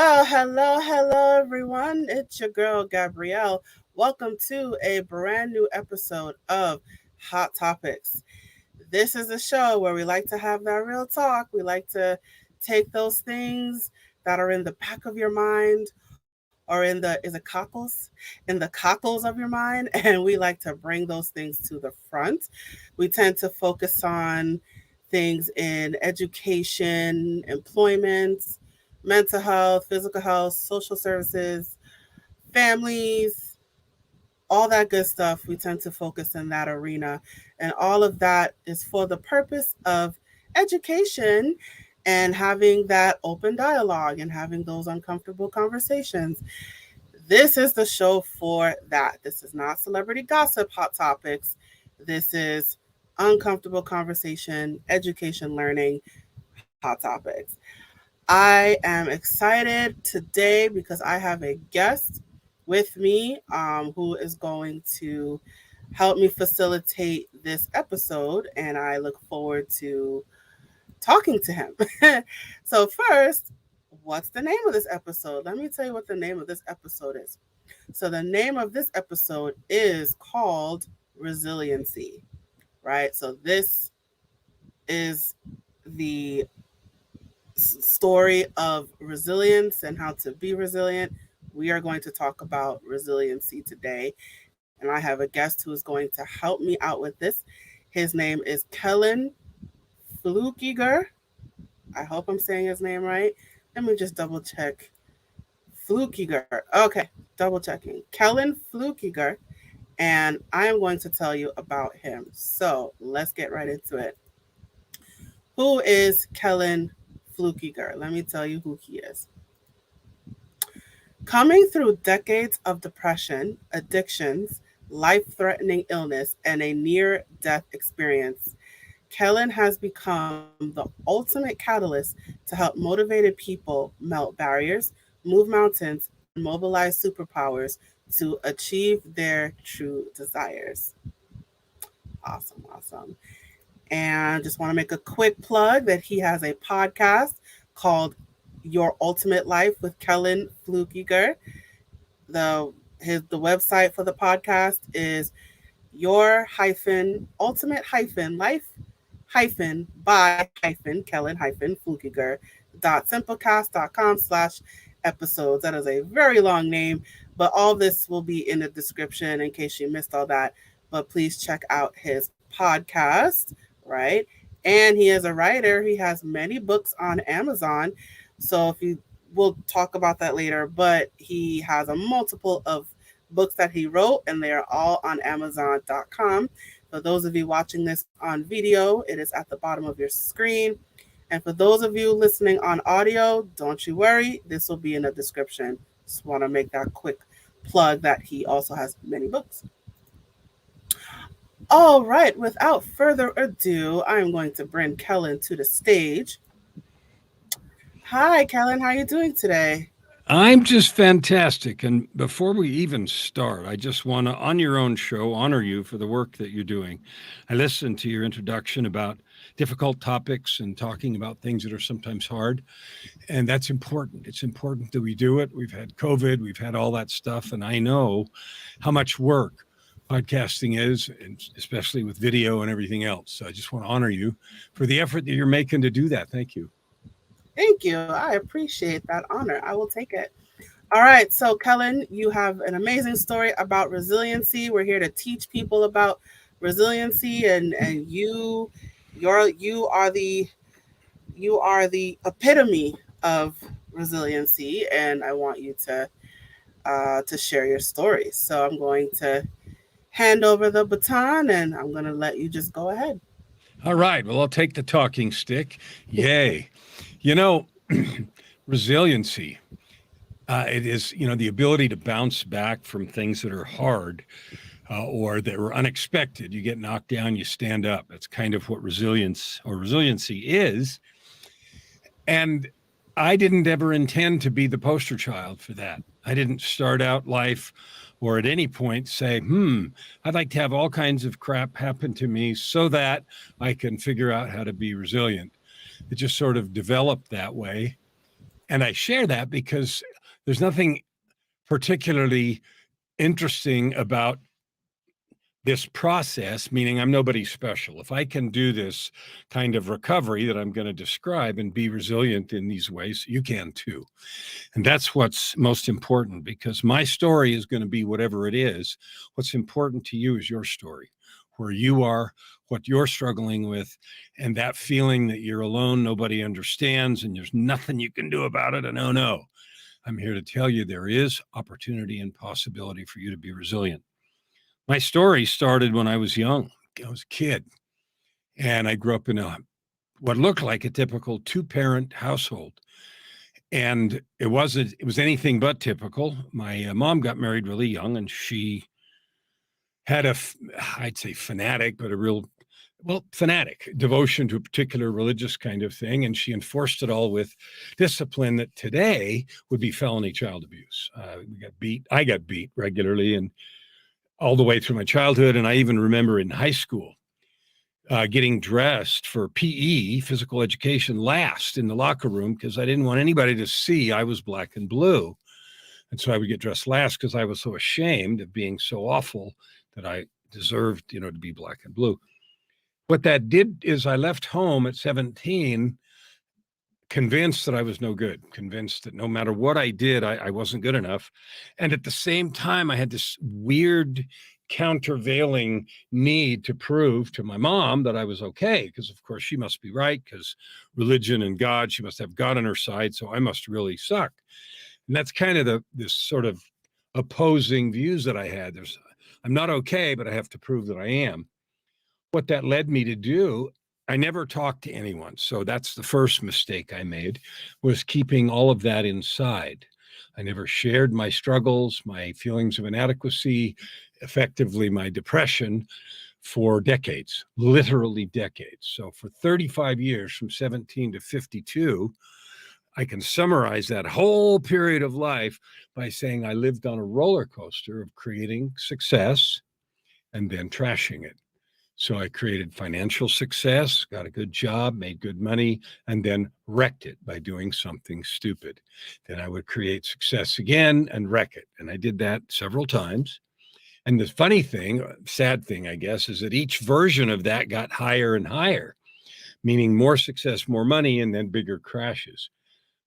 Well, hello, everyone. It's your girl, Gabrielle. Welcome to a brand new episode of Hot Topics. This is a show where we like to have that real talk. We like to take those things that are in the back of your mind or is it cockles? In the cockles of your mind, and we like to bring those things to the front. We tend to focus on things in education, employment, mental health, physical health, social services, families, all that good stuff. We tend to focus in that arena. And all of that is for the purpose of education and having that open dialogue and having those uncomfortable conversations. This is the show for that. This is not celebrity gossip, hot topics. This is uncomfortable conversation, education, learning, hot topics. I am excited today because I have a guest with me who is going to help me facilitate this episode, and I look forward to talking to him. So, first, what's the name of this episode? Let me tell you what the name of this episode is. So, the name of this episode is called Resiliency, right? So, this is the story of resilience and how to be resilient. We are going to talk about resiliency today. And I have a guest who is going to help me out with this. His name is Kellan Fluckiger. I hope I'm saying his name right. Let me just double check. Flukiger. Okay, double checking. Kellan Flukiger. And I am going to tell you about him. So let's get right into it. Who is Kellan Flukiger? Let me tell you who he is. Coming through decades of depression, addictions, life threatening illness, and a near death experience, Kellan has become the ultimate catalyst to help motivated people melt barriers, move mountains, and mobilize superpowers to achieve their true desires. Awesome, awesome. And just want to make a quick plug that he has a podcast called Your Ultimate Life with Kellan Flukiger. The website for the podcast is your ultimate life by Kellan Flukiger simplecast.com/episodes. That is a very long name, but all this will be in the description in case you missed all that. But please check out his podcast, right? And he is a writer. He has many books on Amazon. So if you we'll talk about that later, but he has a multiple of books that he wrote, and they are all on Amazon.com. For those of you watching this on video, it is at the bottom of your screen. And for those of you listening on audio, don't you worry, this will be in the description. Just want to make that quick plug that he also has many books. All right, without further ado, I'm going to bring Kellan to the stage. Hi, Kellan, how are you doing today? I'm just fantastic. And before we even start, I just want to, on your own show, honor you for the work that you're doing. I listened to your introduction about difficult topics and talking about things that are sometimes hard. And that's important. It's important that we do it. We've had COVID, we've had all that stuff. And I know how much work podcasting is, and especially with video and everything else. So I just want to honor you for the effort that you're making to do that. Thank you. Thank you. I appreciate that honor. I will take it. All right. So, Kellan, you have an amazing story about resiliency. We're here to teach people about resiliency, and you are the epitome of resiliency, and I want you to share your story. So, I'm going to hand over the baton, and I'm going to let you just go ahead. All right. Well, I'll take the talking stick. Yay. You know, resiliency, it is, the ability to bounce back from things that are hard or that are unexpected. You get knocked down, you stand up. That's kind of what resiliency is. And I didn't ever intend to be the poster child for that. I didn't start out life or at any point say, I'd like to have all kinds of crap happen to me so that I can figure out how to be resilient. It just sort of developed that way. And I share that because there's nothing particularly interesting about this process, meaning I'm nobody special. If I can do this kind of recovery that I'm going to describe and be resilient in these ways, you can too. And that's what's most important, because my story is going to be whatever it is. What's important to you is your story, where you are, what you're struggling with, and that feeling that you're alone, nobody understands, and there's nothing you can do about it. And oh no, I'm here to tell you there is opportunity and possibility for you to be resilient. My story started when I was young. I was a kid, and I grew up in what looked like a typical two-parent household. And it was anything but typical. My mom got married really young, and she had I'd say fanatic, but a real, fanatic devotion to a particular religious kind of thing. And she enforced it all with discipline that today would be felony child abuse. I got beat regularly and all the way through my childhood. And I even remember in high school, getting dressed for PE, physical education, last in the locker room because I didn't want anybody to see I was black and blue. And so I would get dressed last because I was so ashamed of being so awful that I deserved, to be black and blue. What that did is I left home at 17, convinced that I was no good, convinced that no matter what I did, I wasn't good enough. And at the same time, I had this weird countervailing need to prove to my mom that I was okay, because of course she must be right, because religion and God, she must have God on her side, so I must really suck. And that's kind of this sort of opposing views that I had. I'm not okay, but I have to prove that I am. What that led me to do, I never talked to anyone. So that's the first mistake I made, was keeping all of that inside. I never shared my struggles, my feelings of inadequacy, effectively my depression, for decades, literally decades. So for 35 years, from 17 to 52, I can summarize that whole period of life by saying I lived on a roller coaster of creating success and then trashing it. So I created financial success, got a good job, made good money, and then wrecked it by doing something stupid. Then I would create success again and wreck it. And I did that several times. And the funny thing, sad thing, I guess, is that each version of that got higher and higher, meaning more success, more money, and then bigger crashes.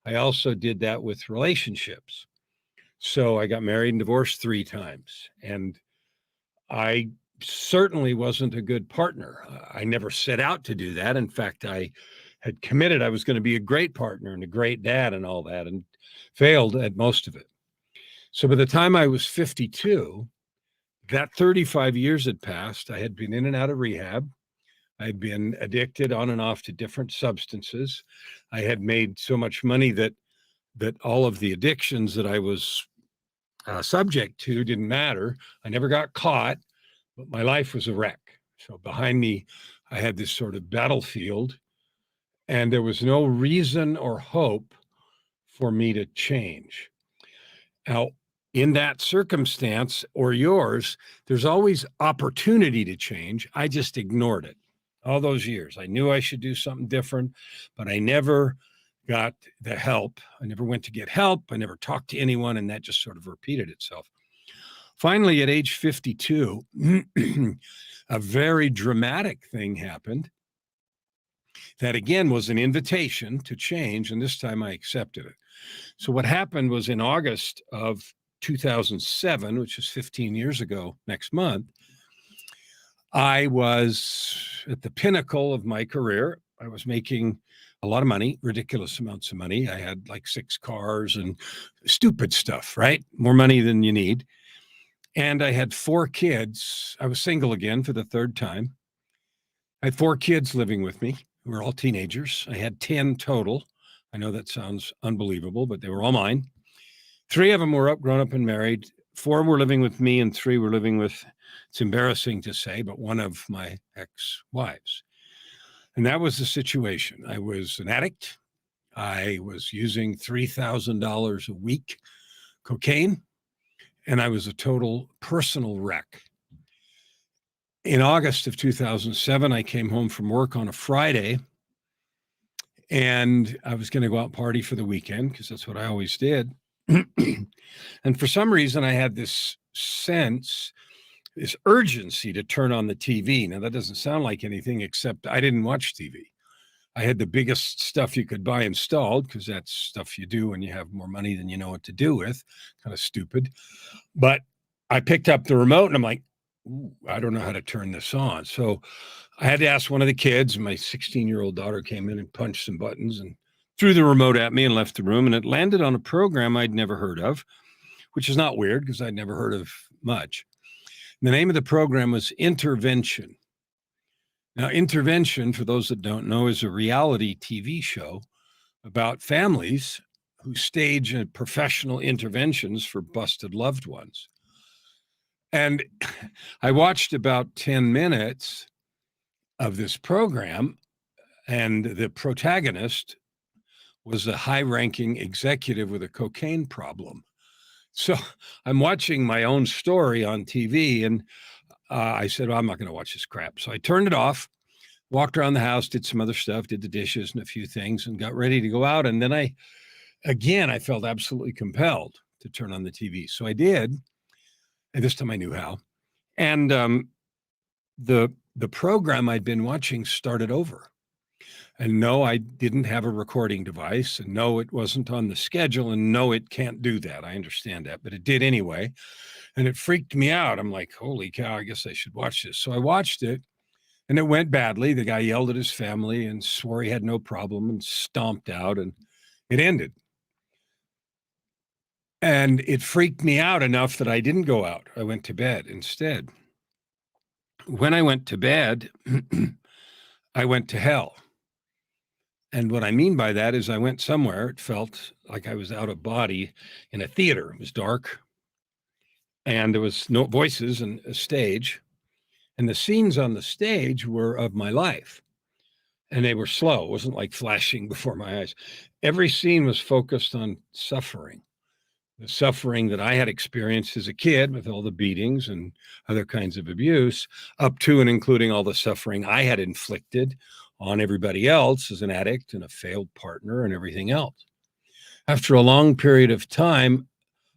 I also did that with relationships. So I got married and divorced 3 times. And I certainly wasn't a good partner. I never set out to do that. In fact, I had committed I was going to be a great partner and a great dad and all that, and failed at most of it. So by the time I was 52, that 35 years had passed. I had been in and out of rehab. I'd been addicted on and off to different substances. I had made so much money that all of the addictions that I was subject to didn't matter. I never got caught, but my life was a wreck. So behind me, I had this sort of battlefield, and there was no reason or hope for me to change. Now, in that circumstance or yours, there's always opportunity to change. I just ignored it all those years. I knew I should do something different, but I never got the help. I never went to get help. I never talked to anyone, and that just sort of repeated itself. Finally, at age 52, a very dramatic thing happened that, again, was an invitation to change, and this time I accepted it. So what happened was, in August of 2007, which is 15 years ago next month, I was at the pinnacle of my career. I was making a lot of money, ridiculous amounts of money. I had like 6 cars and stupid stuff, right? More money than you need. And I had 4 kids. I was single again for the 3rd time. I had 4 kids living with me who were all teenagers. I had 10 total. I know that sounds unbelievable, but they were all mine. 3 of them were grown up and married. 4 were living with me, and 3 were living with, it's embarrassing to say, but one of my ex-wives. And that was the situation. I was an addict. I was using $3,000 a week cocaine, and I was a total personal wreck. In August of 2007, I came home from work on a Friday, And I was going to go out and party for the weekend because that's what I always did. And for some reason, I had this sense, this urgency to turn on the TV. Now, that doesn't sound like anything except I didn't watch TV. I had the biggest stuff you could buy installed because that's stuff you do when you have more money than you know what to do with. Kind of stupid. But I picked up the remote and I'm like, ooh, I don't know how to turn this on. So I had to ask one of the kids. My 16-year-old daughter came in and punched some buttons and threw the remote at me and left the room. And it landed on a program I'd never heard of, which is not weird because I'd never heard of much. And the name of the program was Intervention. Now, Intervention, for those that don't know, is a reality TV show about families who stage professional interventions for busted loved ones. And I watched about 10 minutes of this program, and the protagonist was a high-ranking executive with a cocaine problem. So I'm watching my own story on TV, and I said, well, I'm not going to watch this crap. So I turned it off, walked around the house, did some other stuff, did the dishes and a few things, and got ready to go out. And then I felt absolutely compelled to turn on the TV. So I did, and this time I knew how. And the program I'd been watching started over. And no, I didn't have a recording device. And no, it wasn't on the schedule. And no, it can't do that. I understand that, but it did anyway. And it freaked me out. I'm like, holy cow, I guess I should watch this. So I watched it and it went badly. The guy yelled at his family and swore he had no problem and stomped out, and it ended. And it freaked me out enough that I didn't go out. I went to bed instead. When I went to bed, I went to hell. And what I mean by that is I went somewhere. It felt like I was out of body in a theater. It was dark and there was no voices and a stage. And the scenes on the stage were of my life. And they were slow. It wasn't like flashing before my eyes. Every scene was focused on suffering. The suffering that I had experienced as a kid with all the beatings and other kinds of abuse, up to and including all the suffering I had inflicted on everybody else as an addict and a failed partner and everything else. After a long period of time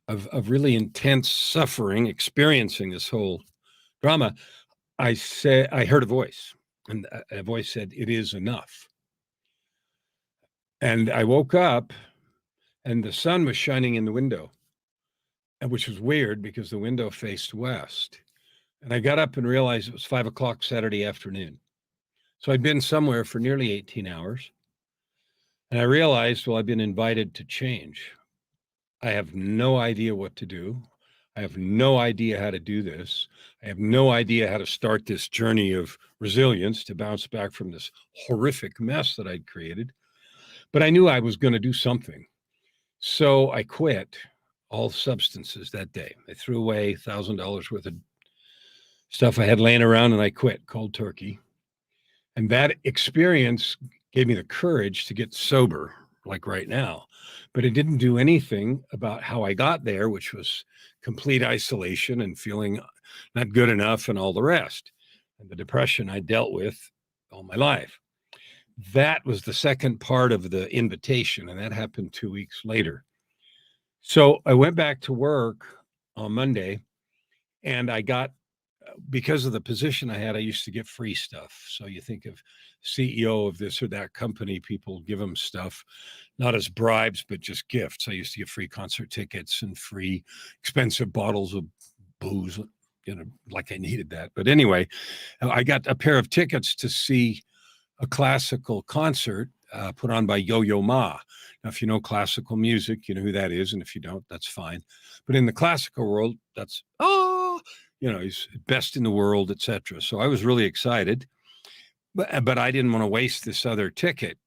of really intense suffering, experiencing this whole drama, I heard a voice, and a voice said, "It is enough." And I woke up and the sun was shining in the window, which was weird because the window faced west. And I got up and realized it was 5 o'clock Saturday afternoon. So I'd been somewhere for nearly 18 hours. And I realized, well, I've been invited to change. I have no idea what to do. I have no idea how to do this. I have no idea how to start this journey of resilience to bounce back from this horrific mess that I'd created. But I knew I was going to do something. So I quit all substances that day. I threw away $1,000 worth of stuff I had laying around and I quit cold turkey. And that experience gave me the courage to get sober, like right now. But it didn't do anything about how I got there, which was complete isolation and feeling not good enough and all the rest. And the depression I dealt with all my life. That was the second part of the invitation, and that happened 2 weeks later. So I went back to work on Monday, and I got, because of the position I had, I used to get free stuff. So you think of CEO of this or that company, people give them stuff, not as bribes, but just gifts. I used to get free concert tickets and free expensive bottles of booze, like I needed that. But anyway, I got a pair of tickets to see a classical concert put on by Yo-Yo Ma. Now, if you know classical music, you know who that is. And if you don't, that's fine. But in the classical world, that's, he's best in the world, etc. So I was really excited, but I didn't want to waste this other ticket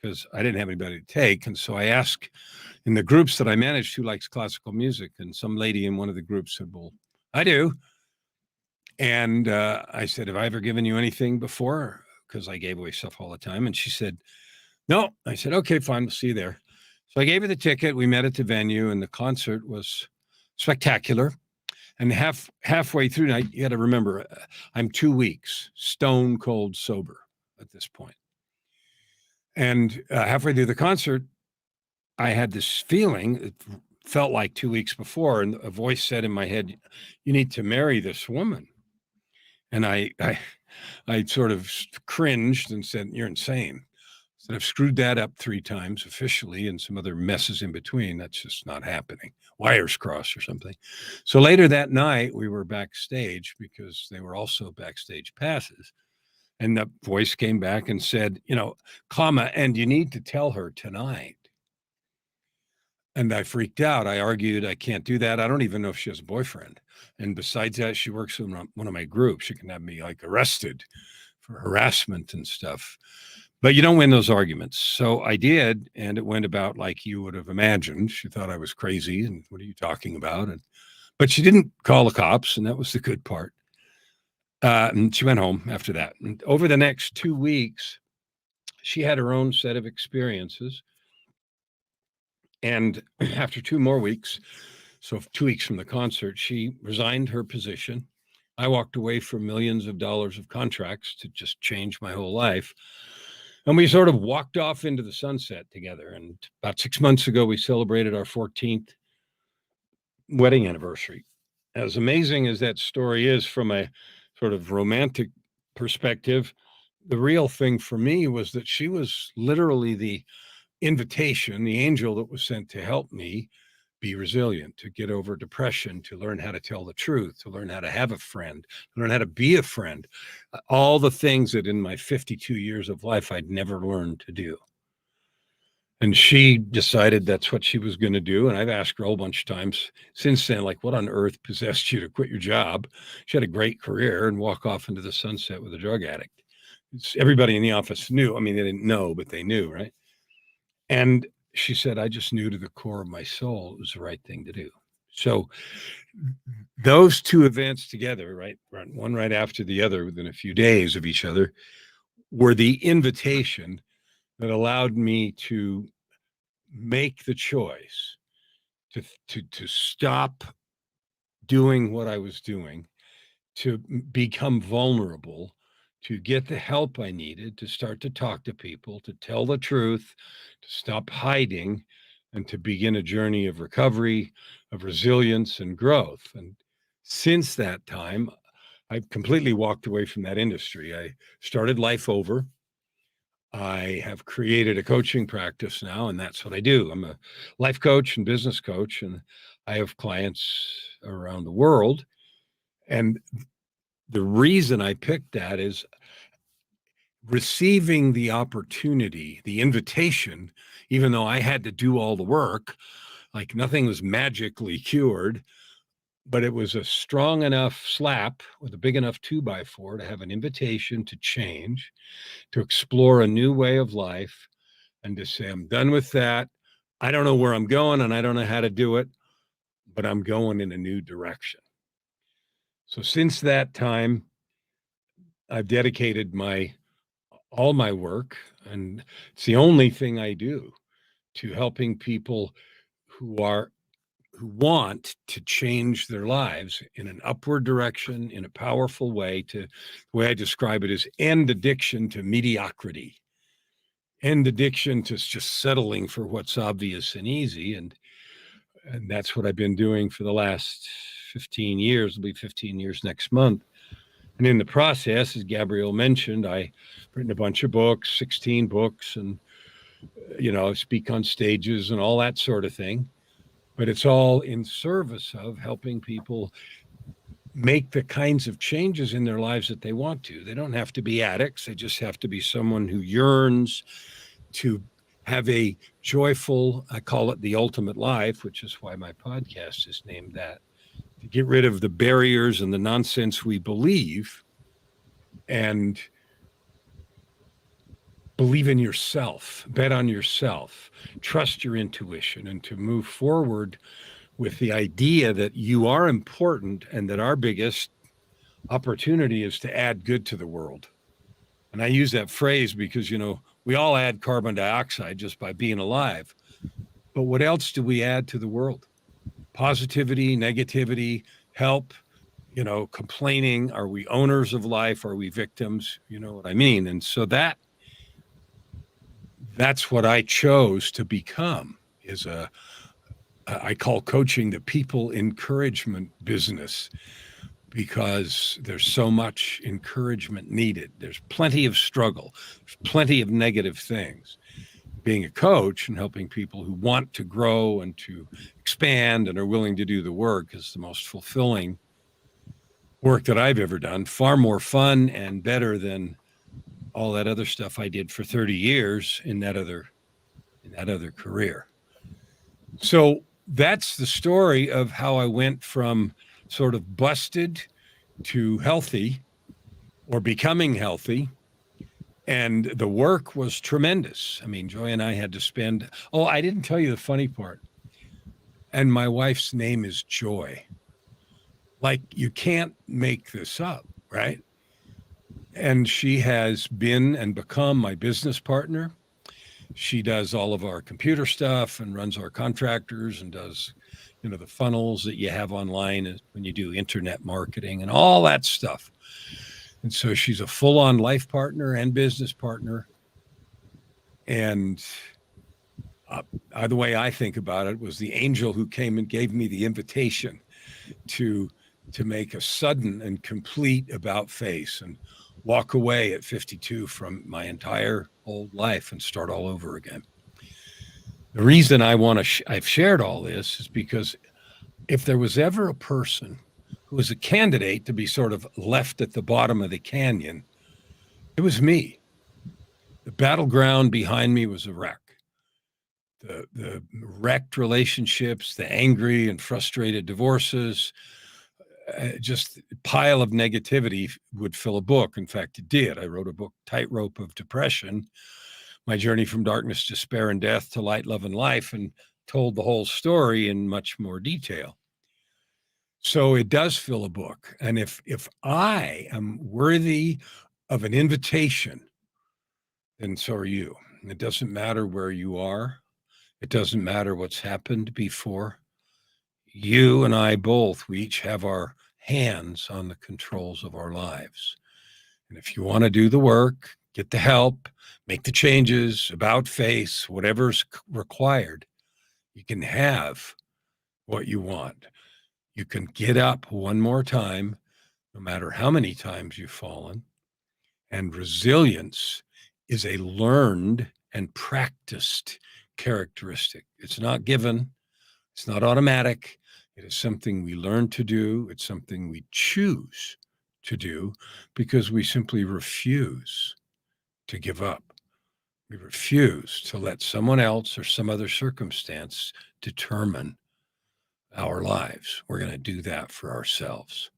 because I didn't have anybody to take. And so I asked in the groups that I managed who likes classical music. And some lady in one of the groups said, well, I do. And I said, have I ever given you anything before? Because I gave away stuff all the time. And she said, no. I said, okay, fine. We'll see you there. So I gave her the ticket. We met at the venue and the concert was spectacular. And halfway through, now you got to remember, I'm 2 weeks stone cold sober at this point. And halfway through the concert, I had this feeling. It felt like 2 weeks before, and a voice said in my head, "You need to marry this woman." And I sort of cringed and said, "You're insane." So I've screwed that up 3 times officially and some other messes in between. That's just not happening. Wires crossed or something. So later that night, we were backstage because they were also backstage passes. And the voice came back and said, comma, and you need to tell her tonight. And I freaked out. I argued, I can't do that. I don't even know if she has a boyfriend. And besides that, she works in one of my groups. She can have me like arrested for harassment and stuff. But you don't win those arguments. So I did, and it went about like you would have imagined. She thought I was crazy, and what are you talking about? But she didn't call the cops, and that was the good part. And she went home after that. And over the next 2 weeks, she had her own set of experiences. And after 2 more weeks, so 2 weeks from the concert, she resigned her position. I walked away from millions of dollars of contracts to just change my whole life. And we sort of walked off into the sunset together. And about 6 months ago, we celebrated our 14th wedding anniversary. As amazing as that story is from a sort of romantic perspective, the real thing for me was that she was literally the invitation, the angel that was sent to help me be resilient, to get over depression, to learn how to tell the truth, to learn how to have a friend, to learn how to be a friend. All the things that in my 52 years of life I'd never learned to do. And she decided that's what she was going to do. And I've asked her a whole bunch of times since then, like, what on earth possessed you to quit your job? She had a great career and walk off into the sunset with a drug addict. Everybody in the office knew. I mean, they didn't know, but they knew, right? And she said, I just knew to the core of my soul it was the right thing to do. So those two events together, right, one right after the other within a few days of each other, were the invitation that allowed me to make the choice to stop doing what I was doing, to become vulnerable, to get the help I needed, to start to talk to people, to tell the truth, to stop hiding, and to begin a journey of recovery, of resilience, and growth. And since that time, I've completely walked away from that industry. I started life over. I have created a coaching practice now, and that's what I do. I'm a life coach and business coach, and I have clients around the world. And the reason I picked that is receiving the opportunity, the invitation, even though I had to do all the work, like nothing was magically cured, but it was a strong enough slap with a big enough 2x4 to have an invitation to change, to explore a new way of life, and to say, I'm done with that. I don't know where I'm going and I don't know how to do it, but I'm going in a new direction. So since that time, I've dedicated all my work, and it's the only thing I do, to helping people who are who want to change their lives in an upward direction in a powerful way. To the way I describe it is end addiction to mediocrity, end addiction to just settling for what's obvious and easy. And that's what I've been doing for the last 15 years. It'll be 15 years next month. And in the process, as Gabrielle mentioned, I've written a bunch of books, 16 books, and, speak on stages and all that sort of thing. But it's all in service of helping people make the kinds of changes in their lives that they want to. They don't have to be addicts. They just have to be someone who yearns to have a joyful, I call it the ultimate life, which is why my podcast is named that, to get rid of the barriers and the nonsense we believe and believe in yourself, bet on yourself, trust your intuition, and to move forward with the idea that you are important and that our biggest opportunity is to add good to the world. And I use that phrase because, we all add carbon dioxide just by being alive. But what else do we add to the world? Positivity, negativity, help, complaining. Are we owners of life? Are we victims? You know what I mean? And so that's what I chose to become. Is a I call coaching the people encouragement business because there's so much encouragement needed. There's plenty of struggle. There's plenty of negative things. Being a coach and helping people who want to grow and to expand and are willing to do the work is the most fulfilling work that I've ever done. Far more fun and better than all that other stuff I did for 30 years in that other career. So that's the story of how I went from sort of busted to healthy or becoming healthy. And the work was tremendous. I mean, Joy and I had to spend, oh, I didn't tell you the funny part. And my wife's name is Joy. Like, you can't make this up, right? And she has been and become my business partner. She does all of our computer stuff and runs our contractors and does, the funnels that you have online when you do internet marketing and all that stuff. And so she's a full-on life partner and business partner. And the way I think about it was the angel who came and gave me the invitation to make a sudden and complete about face and walk away at 52 from my entire old life and start all over again. The reason I've shared all this is because if there was ever a person who was a candidate to be sort of left at the bottom of the canyon, it was me. The battleground behind me was a wreck. The wrecked relationships, the angry and frustrated divorces, just a pile of negativity would fill a book. In fact, it did. I wrote a book, Tightrope of Depression, my journey from darkness, despair, and death to light, love, and life, and told the whole story in much more detail. So it does fill a book. And if I am worthy of an invitation, then so are you. It doesn't matter where you are. It doesn't matter what's happened before. You and I both, we each have our hands on the controls of our lives. And if you want to do the work, get the help, make the changes, about face, whatever's required, you can have what you want. You can get up one more time, no matter how many times you've fallen. And resilience is a learned and practiced characteristic. It's not given, it's not automatic. It is something we learn to do. It's something we choose to do because we simply refuse to give up. We refuse to let someone else or some other circumstance determine our lives. We're going to do that for ourselves.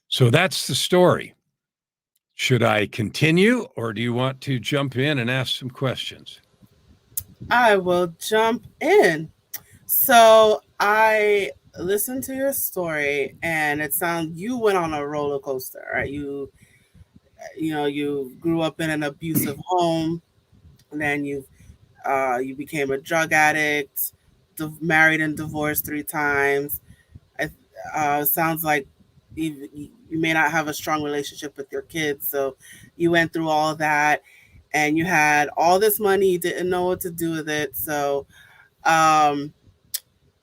So that's the story. Should I continue or do you want to jump in and ask some questions? I will jump in. So I listened to your story, and it sounds you went on a roller coaster, right? You grew up in an abusive home, and then you became a drug addict, married and divorced 3 times. Sounds like you may not have a strong relationship with your kids, so you went through all that, and you had all this money, you didn't know what to do with it. Um,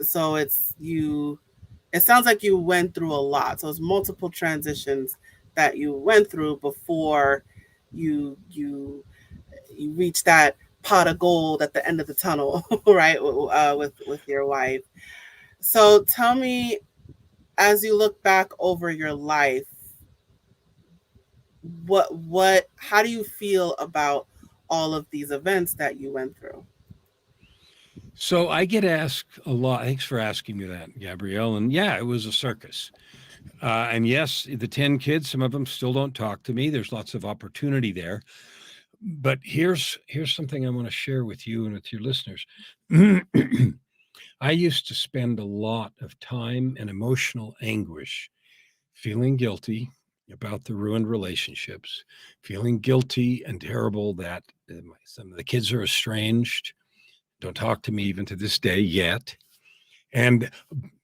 so it sounds like you went through a lot. So it's multiple transitions that you went through before you reach that pot of gold at the end of the tunnel, right? With your wife. So tell me, as you look back over your life, how do you feel about all of these events that you went through? So I get asked a lot. Thanks for asking me that, Gabrielle. And yeah, it was a circus. And yes, the 10 kids, some of them still don't talk to me. There's lots of opportunity there. But here's something I want to share with you and with your listeners. I used to spend a lot of time and emotional anguish feeling guilty about the ruined relationships, feeling guilty and terrible that some of the kids are estranged, don't talk to me even to this day yet, and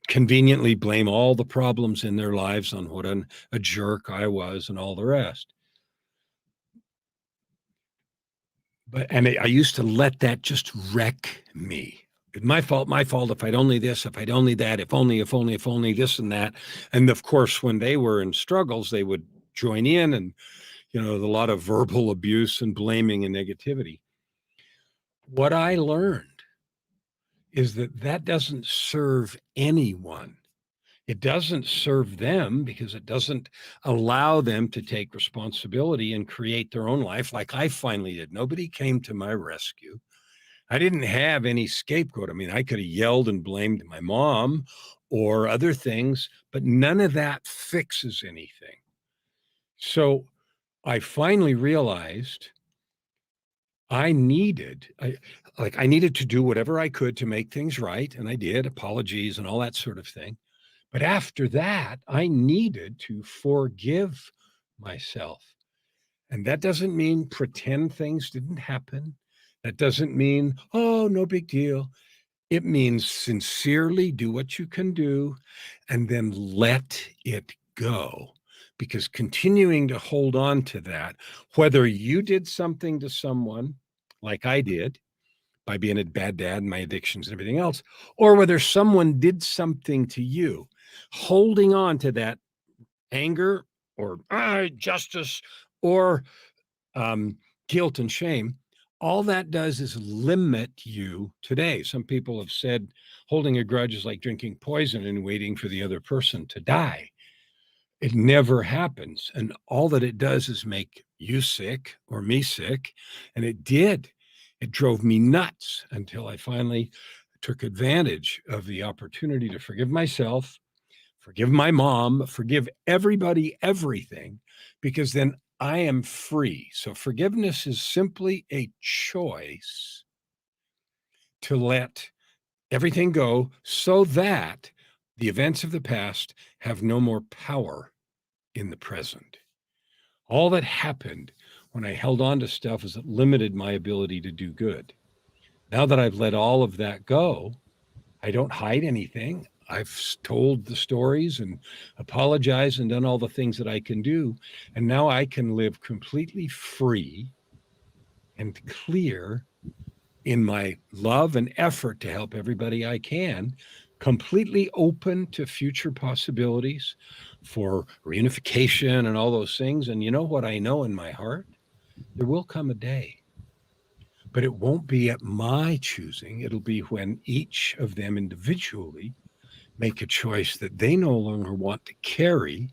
conveniently blame all the problems in their lives on what a jerk I was and all the rest. I used to let that just wreck me. My fault, my fault. If I'd only this, if I'd only that, if only this and that. And of course, when they were in struggles, they would join in, and a lot of verbal abuse and blaming and negativity. What I learned is that that doesn't serve anyone. It doesn't serve them because it doesn't allow them to take responsibility and create their own life like I finally did. Nobody came to my rescue. I didn't have any scapegoat. I mean, I could have yelled and blamed my mom or other things, but none of that fixes anything. So I finally realized I needed to do whatever I could to make things right, and I did, apologies and all that sort of thing. But after that, I needed to forgive myself. And that doesn't mean pretend things didn't happen. That doesn't mean, oh, no big deal. It means sincerely do what you can do and then let it go. Because continuing to hold on to that, whether you did something to someone like I did by being a bad dad and my addictions and everything else, or whether someone did something to you, holding on to that anger or justice or um, guilt and shame, all that does is limit you today. Some people have said holding a grudge is like drinking poison and waiting for the other person to die. It never happens. And all that it does is make you sick or me sick. And it did. It drove me nuts until I finally took advantage of the opportunity to forgive myself, forgive my mom, forgive everybody, everything, because then I am free. So forgiveness is simply a choice to let everything go so that the events of the past have no more power in the present. All that happened when I held on to stuff is it limited my ability to do good. Now that I've let all of that go, I don't hide anything. I've told the stories and apologized and done all the things that I can do. And now I can live completely free and clear in my love and effort to help everybody I can, completely open to future possibilities for reunification and all those things. And you know what I know in my heart? There will come a day, but it won't be at my choosing. It'll be when each of them individually make a choice that they no longer want to carry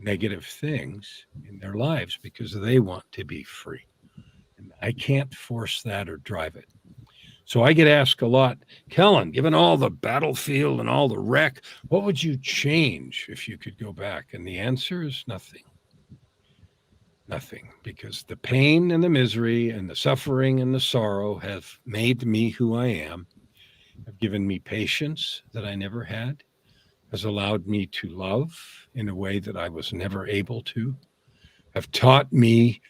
negative things in their lives because they want to be free. And I can't force that or drive it. So I get asked a lot, Kellan, given all the battlefield and all the wreck, what would you change if you could go back? And the answer is nothing. Nothing, because the pain and the misery and the suffering and the sorrow have made me who I am, have given me patience that I never had, has allowed me to love in a way that I was never able to, have taught me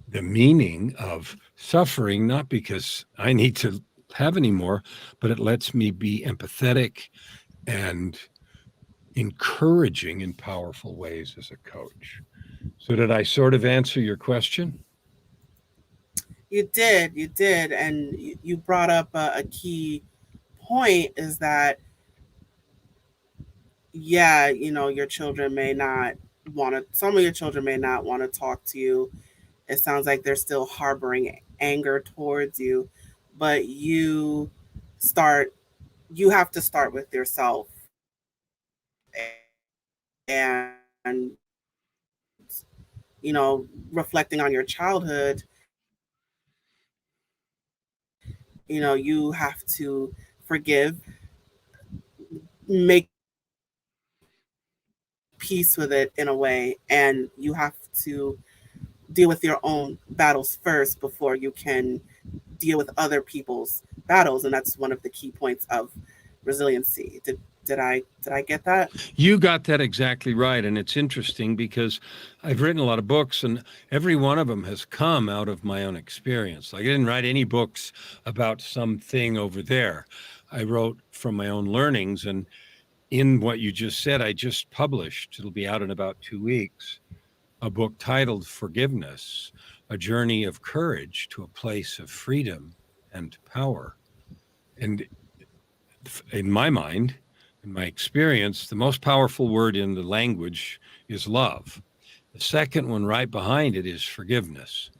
the meaning of suffering, not because I need to have any more, but it lets me be empathetic and encouraging in powerful ways as a coach. So, did I sort of answer your question? You did. And you brought up a key point is that, yeah, your children may not some of your children may not want to talk to you. It sounds like they're still harboring anger towards you, but start, you have to start with yourself and, reflecting on your childhood, you have to forgive, make peace with it in a way, and you have to deal with your own battles first before you can deal with other people's battles, and that's one of the key points of resiliency. Did I get that? You got that exactly right. And it's interesting because I've written a lot of books, and every one of them has come out of my own experience. Like, I didn't write any books about something over there. I wrote from my own learnings. And in what you just said, I just published, it'll be out in about 2 weeks, a book titled Forgiveness, a journey of courage to a place of freedom and power. And in my mind, in my experience, the most powerful word in the language is love. The second one right behind it is forgiveness.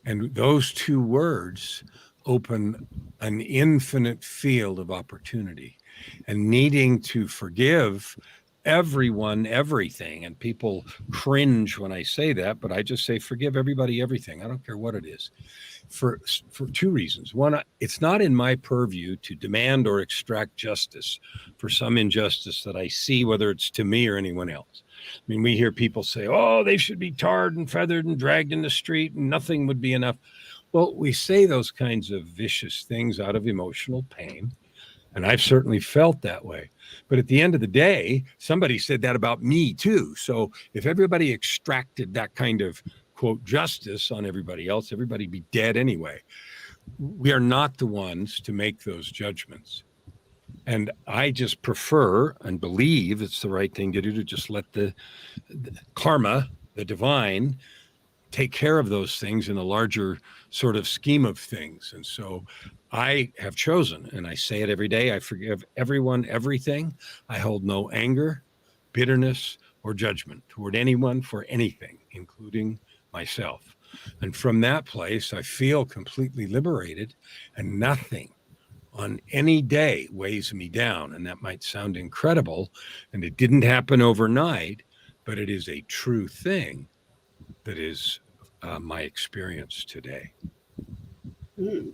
And those two words open an infinite field of opportunity. And needing to forgive everyone, everything. And people cringe when I say that, but I just say, forgive everybody, everything. I don't care what it is. For, for two reasons. One, it's not in my purview to demand or extract justice for some injustice that I see, whether it's to me or anyone else. I mean, we hear people say, oh, they should be tarred and feathered and dragged in the street and nothing would be enough. Well, we say those kinds of vicious things out of emotional pain. And I've certainly felt that way. But at the end of the day, somebody said that about me too. So if everybody extracted that kind of quote justice on everybody else, everybody'd be dead anyway. We are not the ones to make those judgments. And I just prefer and believe it's the right thing to do to just let the karma, the divine, take care of those things in a larger sort of scheme of things. And so I have chosen, and I say it every day, I forgive everyone, everything. I hold no anger, bitterness, or judgment toward anyone for anything, including myself. And from that place, I feel completely liberated, and nothing on any day weighs me down. And that might sound incredible, and it didn't happen overnight, but it is a true thing that is my experience today. Hmm.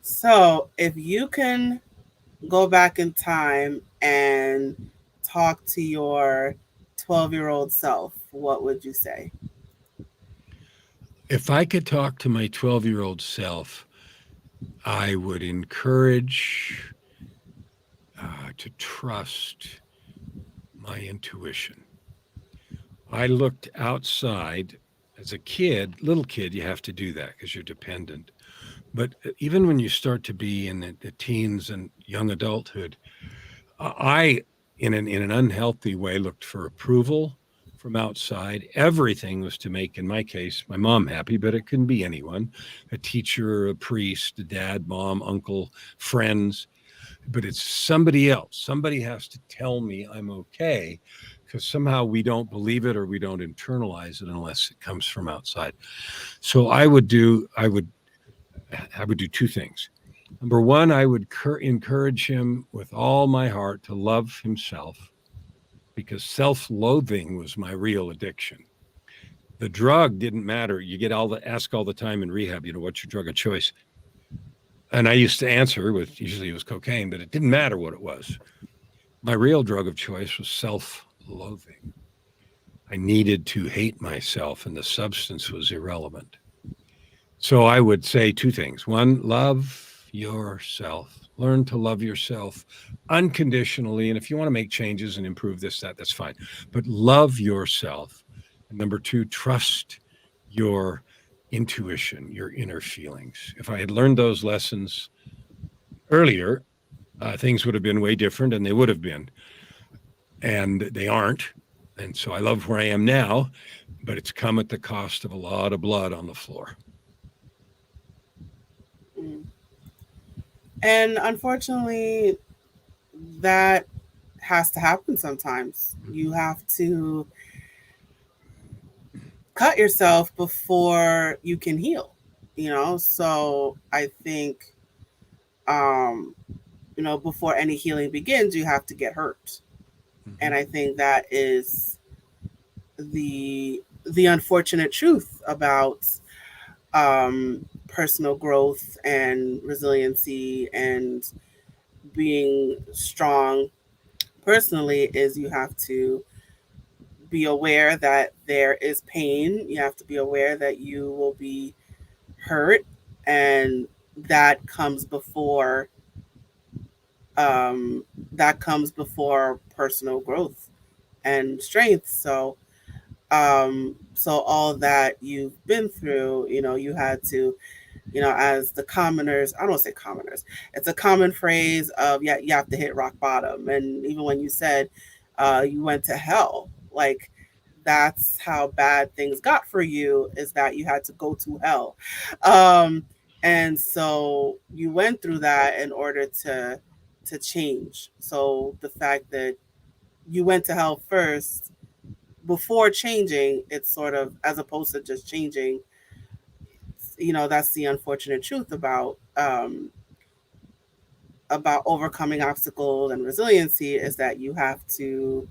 So, if you can go back in time and talk to your 12-year-old self, what would you say? If I could talk to my 12-year-old self, I would encourage to trust my intuition. I looked outside as a kid, little kid, you have to do that because you're dependent. But even when you start to be in the teens and young adulthood, I, in an unhealthy way, looked for approval from outside. Everything was to make, in my case, my mom happy, but it couldn't be anyone, a teacher, a priest, a dad, mom, uncle, friends. But it's somebody else. Somebody has to tell me I'm okay because somehow we don't believe it or we don't internalize it unless it comes from outside. So I would do two things. Number one, I would encourage him with all my heart to love himself because self-loathing was my real addiction. The drug didn't matter. You get ask all the time in rehab, what's your drug of choice? And I used to answer with usually it was cocaine, but it didn't matter what it was. My real drug of choice was self-loathing. I needed to hate myself, and the substance was irrelevant. So I would say two things. One, love yourself. Learn to love yourself unconditionally. And if you want to make changes and improve this, that's fine. But love yourself. And number two, trust your intuition, your inner feelings. If I had learned those lessons earlier, things would have been way different, and they would have been. And they aren't. And so I love where I am now, but it's come at the cost of a lot of blood on the floor. Mm. And unfortunately, that has to happen sometimes. You have to cut yourself before you can heal, So I think, um, before any healing begins, you have to get hurt. And I think that is the unfortunate truth about personal growth and resiliency and being strong personally is you have to be aware that there is pain. You have to be aware that you will be hurt, and that comes before um, personal growth and strength. So all that you've been through, you had to, as the commoners, I don't want to say commoners, it's a common phrase of, yeah, you have to hit rock bottom. And even when you said you went to hell, like that's how bad things got for you, is that you had to go to hell. Um, and so you went through that in order to change. So the fact that you went to hell first before changing, it's sort of, as opposed to just changing, that's the unfortunate truth about overcoming obstacles and resiliency, is that you have to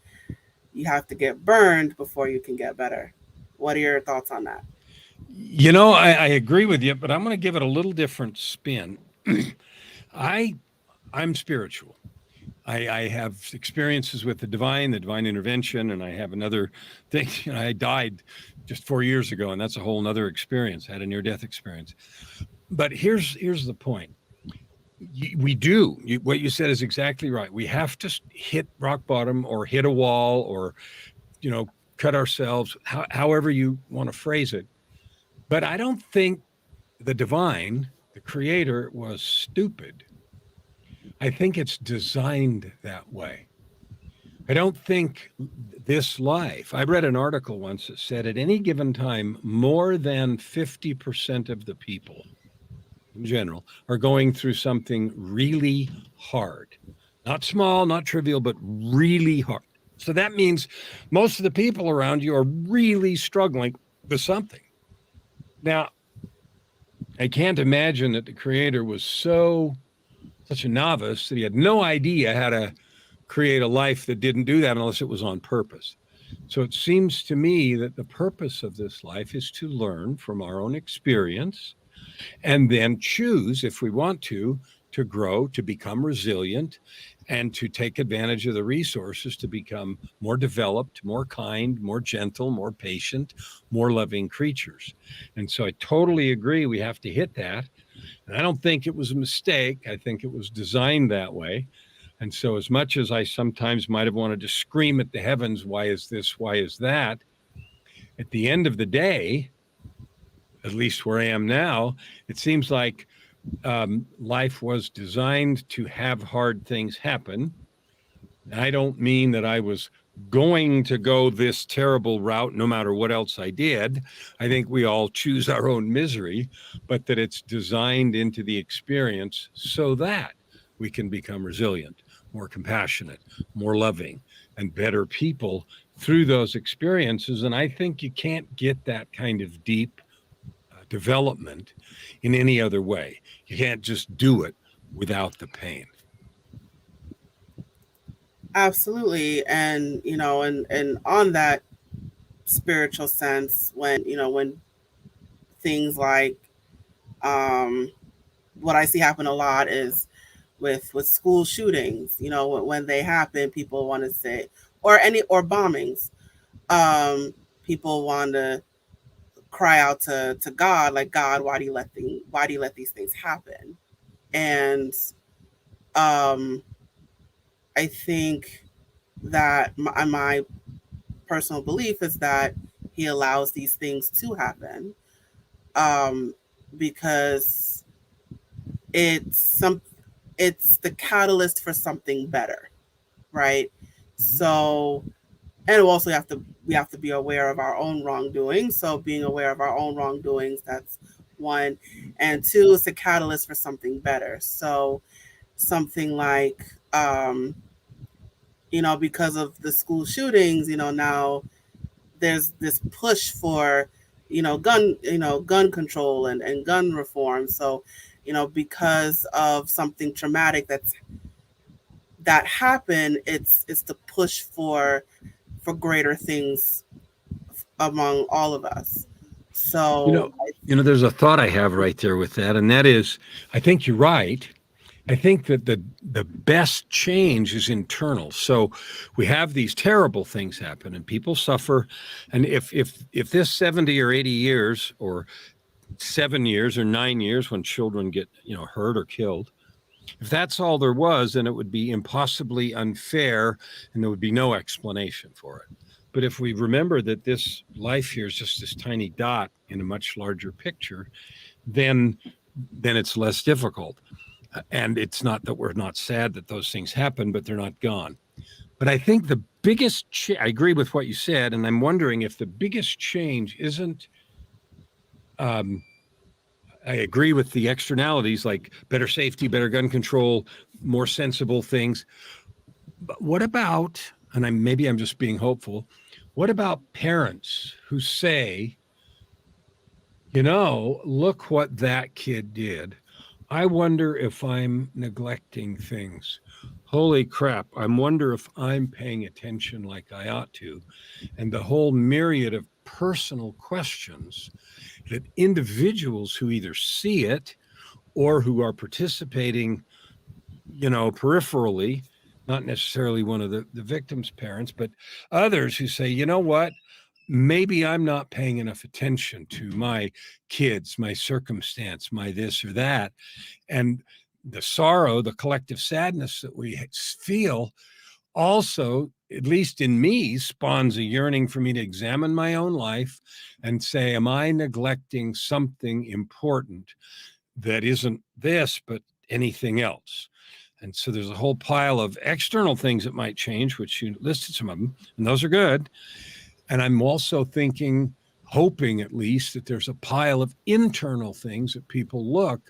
get burned before you can get better. What are your thoughts on that? I agree with you, but I'm going to give it a little different spin. I I'm spiritual. I have experiences with the divine intervention, and I have another thing. I died just 4 years ago, and that's a whole other experience. I had a near death experience. But here's the point. We do what you said is exactly right. We have to hit rock bottom or hit a wall or you know cut ourselves, however you want to phrase it. But I don't think the divine, the creator, was stupid. I think it's designed that way. I don't think this life. I read an article once that said at any given time, more than 50% of the people in general are going through something really hard. Not small, not trivial, but really hard. So that means most of the people around you are really struggling with something. Now, I can't imagine that the creator was such a novice that he had no idea how to create a life that didn't do that unless it was on purpose. So it seems to me that the purpose of this life is to learn from our own experience and then choose, if we want to grow, to become resilient, and to take advantage of the resources to become more developed, more kind, more gentle, more patient, more loving creatures. And so I totally agree we have to hit that. And I don't think it was a mistake. I think it was designed that way. And so, as much as I sometimes might have wanted to scream at the heavens, why is this? Why is that? At the end of the day, at least where I am now, it seems like life was designed to have hard things happen. I don't mean that I was going to go this terrible route no matter what else I did. I think we all choose our own misery, but that it's designed into the experience so that we can become resilient, more compassionate, more loving, and better people through those experiences. And I think you can't get that kind of deep development in any other way. You can't just do it without the pain. Absolutely. And and on that spiritual sense, when things like, um what I see happen a lot is with school shootings. When they happen, people want to say, or bombings, um people want to cry out to God, like, God, why do you let these things happen? And um I think that my personal belief is that he allows these things to happen, um because it's some it's the catalyst for something better, right? Mhm. So, and we have to be aware of our own wrongdoings. So being aware of our own wrongdoings, that's one. And two, it's a catalyst for something better. So something like, because of the school shootings, now there's this push for, gun control and gun reform. So, because of something traumatic that happened, it's the push for greater things among all of us. You So, know, there's a thought I have right there with that, and that is, I think you're right. I think that the best change is internal. So we have these terrible things happen, and people suffer. And if this 70 or 80 years, or 7 years or 9 years, when children get hurt or killed, if that's all there was, then it would be impossibly unfair, and there would be no explanation for it. But if we remember that this life here is just this tiny dot in a much larger picture, then it's less difficult. And it's not that we're not sad that those things happen, but they're not gone. But I think I agree with what you said, and I'm wondering if the biggest change isn't. Um, I agree with the externalities like better safety, better gun control, more sensible things. But what about, and maybe I'm just being hopeful, what about parents who say, look what that kid did. I wonder if I'm neglecting things. Holy crap. I wonder if I'm paying attention like I ought to. And the whole myriad of personal questions that individuals who either see it or who are participating, peripherally, not necessarily one of the victim's parents, but others who say, you know what? Maybe I'm not paying enough attention to my kids, my circumstance, my this or that. And the sorrow, the collective sadness that we feel also, at least in me, spawns a yearning for me to examine my own life and say, am I neglecting something important that isn't this, but anything else? And so there's a whole pile of external things that might change, which you listed some of them, and those are good. And I'm also thinking, hoping at least, that there's a pile of internal things that people look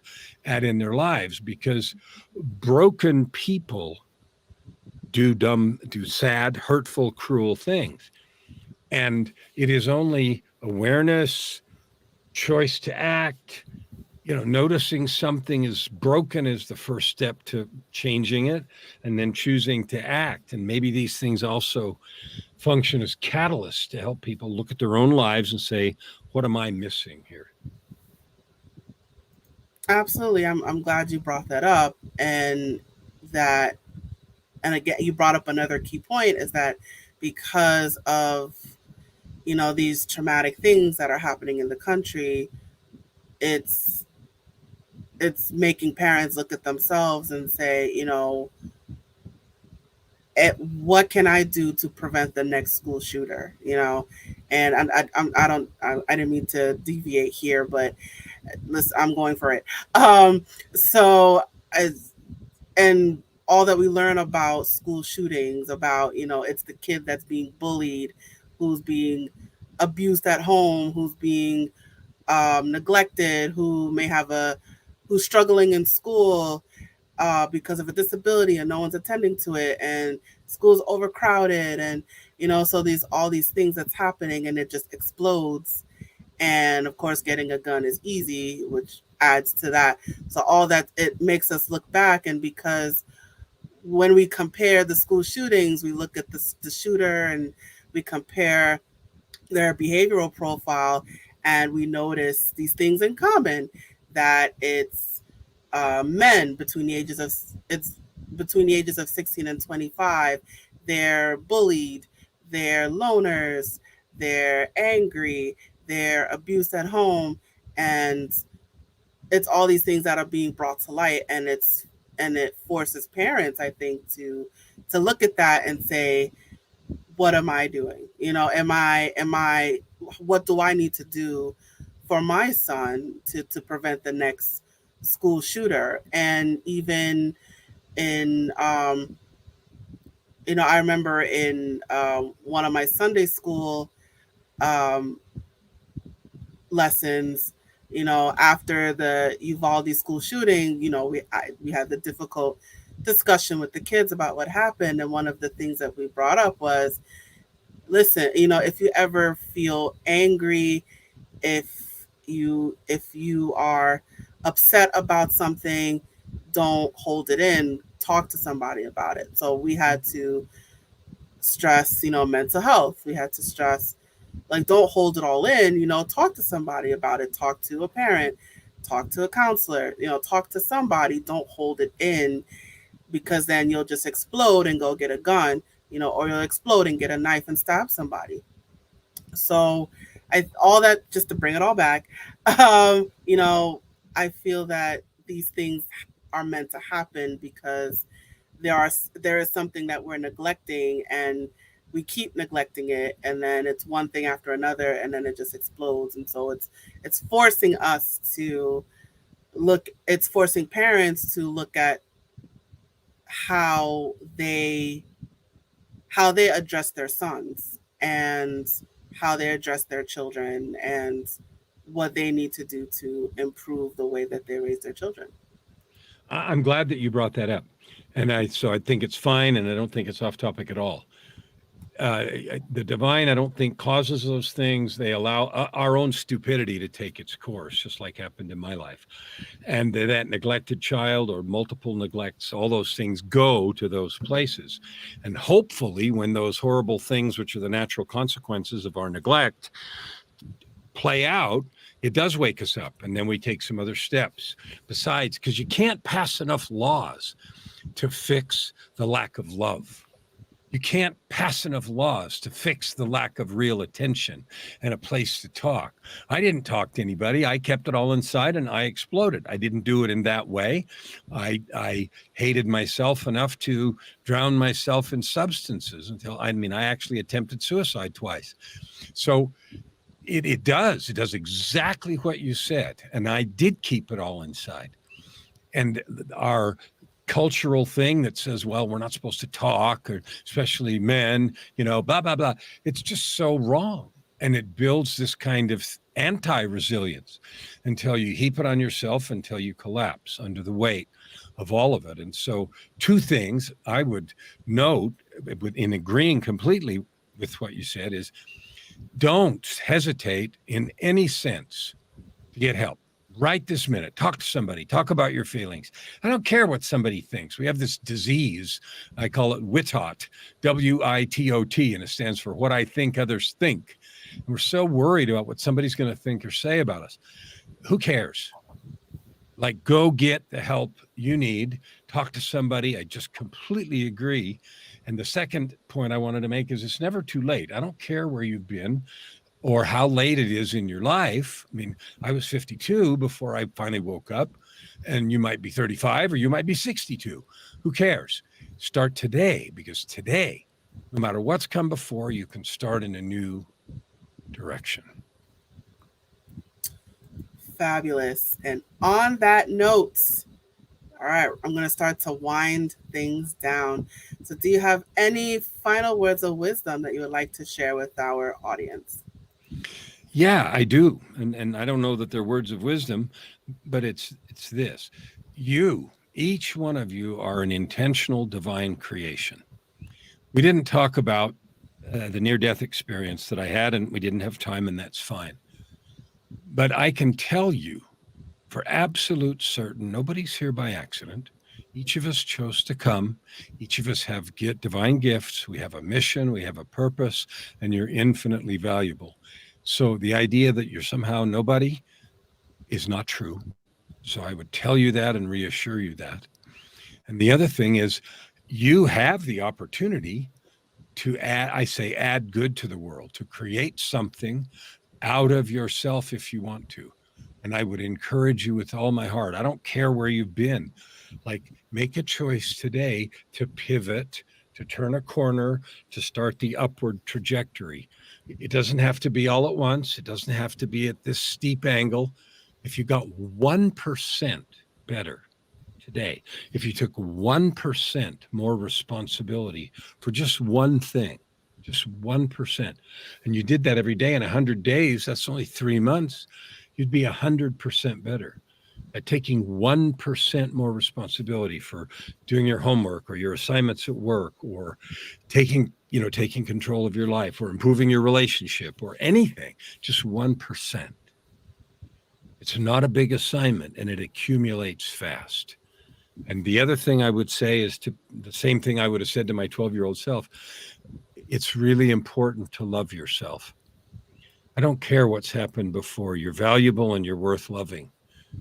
at in their lives, because broken people do dumb, do sad, hurtful, cruel things. And it is only awareness, choice to act, noticing something is broken is the first step to changing it, and then choosing to act. And maybe these things also function as catalysts to help people look at their own lives and say, what am I missing here? Absolutely. I'm glad you brought that up. That and again you brought up another key point is that because of these traumatic things that are happening in the country, it's it's making parents look at themselves and say, what can I do to prevent the next school shooter? And I don't I didn't mean to deviate here, but listen, I'm going for it. So as and all that we learn about school shootings, about it's the kid that's being bullied, who's being abused at home, who's being neglected, who's struggling in school because of a disability and no one's attending to it, and school's overcrowded, and so these all these things that's happening, and it just explodes. And of course, getting a gun is easy, which adds to that. So all that, it makes us look back, and because when we compare the school shootings, we look at the shooter and we compare their behavioral profile, and we notice these things in common, that men it's between the ages of 16 and 25. They're bullied, they're loners, they're angry, they're abused at home, and it's all these things that are being brought to light, and it forces parents, I think, to look at that and say, what am I doing? Am I what do I need to do for my son to prevent the next school shooter? And even in I remember in one of my Sunday school um, lessons, after the Uvalde school shooting, we had the difficult discussion with the kids about what happened, and one of the things that we brought up was, listen, if you ever feel angry, if if you are upset about something, don't hold it in, talk to somebody about it. So we had to stress, mental health. We had to stress, like, don't hold it all in, talk to somebody about it, talk to a parent, talk to a counselor, talk to somebody. Don't hold it in, because then you'll just explode and go get a gun, or you'll explode and get a knife and stab somebody. So all that, just to bring it all back, I feel that these things are meant to happen because there is something that we're neglecting, and we keep neglecting it, and then it's one thing after another, and then it just explodes. And so it's forcing us to it's forcing parents to look at how they how they address their sons and how they address their children and what they need to do to improve the way that they raise their children. I'm glad that you brought that up. And I think it's fine, and I don't think it's off topic at all. The divine, I don't think, causes those things. They allow our own stupidity to take its course, just like happened in my life. And that neglected child or multiple neglects, all those things go to those places. And hopefully, when those horrible things, which are the natural consequences of our neglect, play out, it does wake us up. And then we take some other steps besides, because you can't pass enough laws to fix the lack of love. You can't pass enough laws to fix the lack of real attention and a place to talk. I didn't talk to anybody. I kept it all inside and I exploded. I didn't do it in that way. I hated myself enough to drown myself in substances until, I actually attempted suicide twice. So it does exactly what you said. And I did keep it all inside. And our cultural thing that says, well, we're not supposed to talk, or especially men, blah, blah, blah. It's just so wrong. And it builds this kind of anti-resilience until you heap it on yourself, until you collapse under the weight of all of it. And so two things I would note in agreeing completely with what you said is don't hesitate in any sense to get help. Right this minute, talk to somebody, talk about your feelings. I don't care what somebody thinks. We have this disease, I call it WITOT, WITOT, and it stands for what I think others think. And we're so worried about what somebody's going to think or say about us. Who cares? Like, go get the help you need, talk to somebody. I just completely agree. And the second point I wanted to make is it's never too late. I don't care where you've been or how late it is in your life. I was 52 before I finally woke up, and you might be 35 or you might be 62. Who cares? Start today, because today, no matter what's come before, you can start in a new direction. Fabulous. And on that note, all right, I'm going to start to wind things down. So, do you have any final words of wisdom that you would like to share with our audience? Yeah, I do. And I don't know that they're words of wisdom, but it's this. You, each one of you, are an intentional divine creation. We didn't talk about the near-death experience that I had, and we didn't have time, and that's fine. But I can tell you for absolute certain, nobody's here by accident. Each of us chose to come. Each of us have divine gifts. We have a mission. We have a purpose, and you're infinitely valuable. So the idea that you're somehow nobody is not true. So I would tell you that and reassure you that. And the other thing is, you have the opportunity to add good to the world, to create something out of yourself if you want to. And I would encourage you with all my heart. I don't care where you've been. Like, make a choice today to pivot, to turn a corner, to start the upward trajectory. It doesn't have to be all at once. It doesn't have to be at this steep angle. If you got 1% better today, if you took 1% more responsibility for just one thing, just 1%, and you did that every day in 100 days, that's only 3 months, you'd be 100% better at taking 1% more responsibility for doing your homework or your assignments at work, or taking control of your life, or improving your relationship, or anything. Just 1%. It's not a big assignment, and it accumulates fast. And the other thing I would say is the same thing I would have said to my 12-year-old self. It's really important to love yourself. I don't care what's happened before. You're valuable and you're worth loving.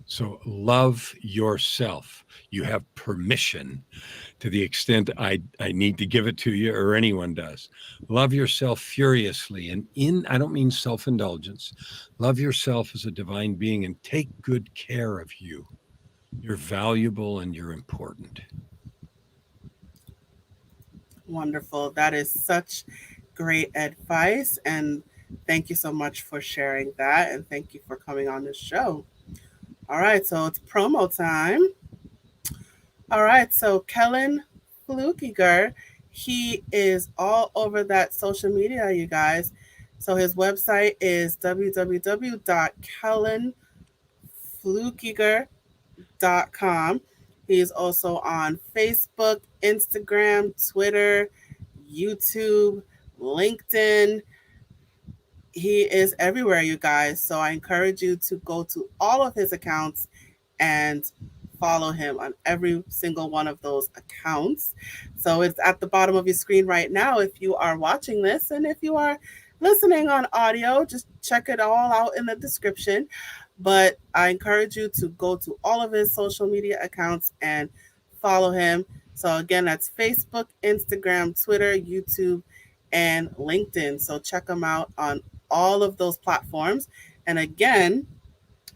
So love yourself. You have permission, to the extent I need to give it to you, or anyone does. Love yourself furiously. And I don't mean self-indulgence. Love yourself as a divine being and take good care of you. You're valuable and you're important. Wonderful. That is such great advice. And thank you so much for sharing that. And thank you for coming on the show. All right, so it's promo time. All right, so Kellan Fluckiger, He is all over that social media, you guys. So his website is www.kellanfluckiger.com. He's also on Facebook, Instagram, Twitter, YouTube, LinkedIn. He is everywhere, you guys. So I encourage you to go to all of his accounts and follow him on every single one of those accounts. So it's at the bottom of your screen right now if you are watching this. And if you are listening on audio, just check it all out in the description. But I encourage you to go to all of his social media accounts and follow him. So again, that's Facebook, Instagram, Twitter, YouTube, and LinkedIn. So check him out on all of those platforms. And again,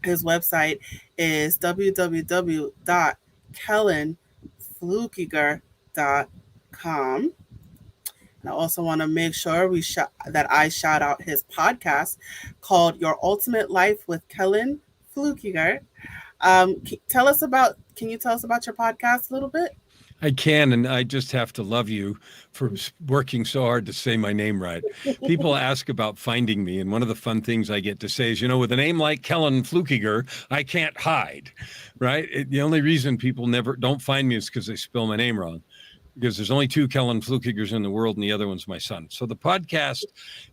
his website is www.kellanfluckiger.com. And I also want to make sure that I shout out his podcast called Your Ultimate Life with Kellan Fluckiger. Can you tell us about your podcast a little bit? I can, and I just have to love you for working so hard to say my name right. People ask about finding me, and one of the fun things I get to say is, with a name like Kellan Fluckiger, I can't hide, right? The only reason people never don't find me is because they spell my name wrong. Because there's only two Kellan Fluckigers in the world, and the other one's my son. So the podcast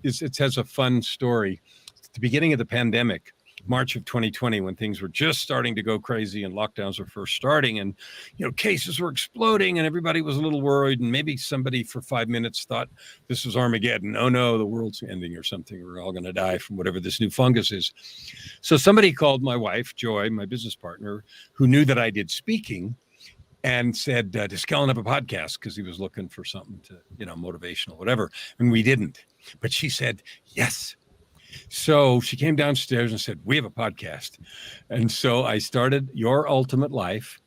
it has a fun story. At the beginning of the pandemic, March of 2020, when things were just starting to go crazy and lockdowns were first starting, and cases were exploding, and everybody was a little worried, and maybe somebody for 5 minutes thought this was Armageddon. Oh no, the world's ending or something. We're all going to die from whatever this new fungus is. So somebody called my wife, Joy, my business partner, who knew that I did speaking, and said, does Kellan have a podcast? Because he was looking for something to, motivational, whatever. And we didn't. But she said, yes. So she came downstairs and said, we have a podcast. And so I started Your Ultimate Life.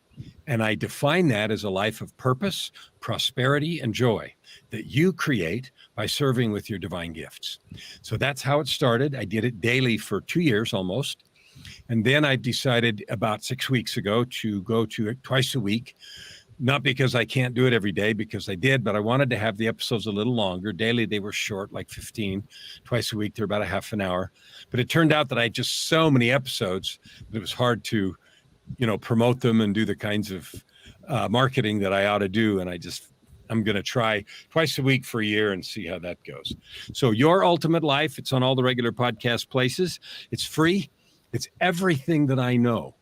And I define that as a life of purpose, prosperity, and joy that you create by serving with your divine gifts. So that's how it started. I did it daily for 2 years almost. And then I decided about 6 weeks ago to go to it twice a week, not because I can't do it every day, because I did, but I wanted to have the episodes a little longer. Daily, they were short, like 15. Twice a week, they're about a half an hour. But it turned out that I had just so many episodes that it was hard to, promote them and do the kinds of marketing that I ought to do. And I'm going to try twice a week for a year and see how that goes. So Your Ultimate Life, it's on all the regular podcast places. It's free. It's everything that I know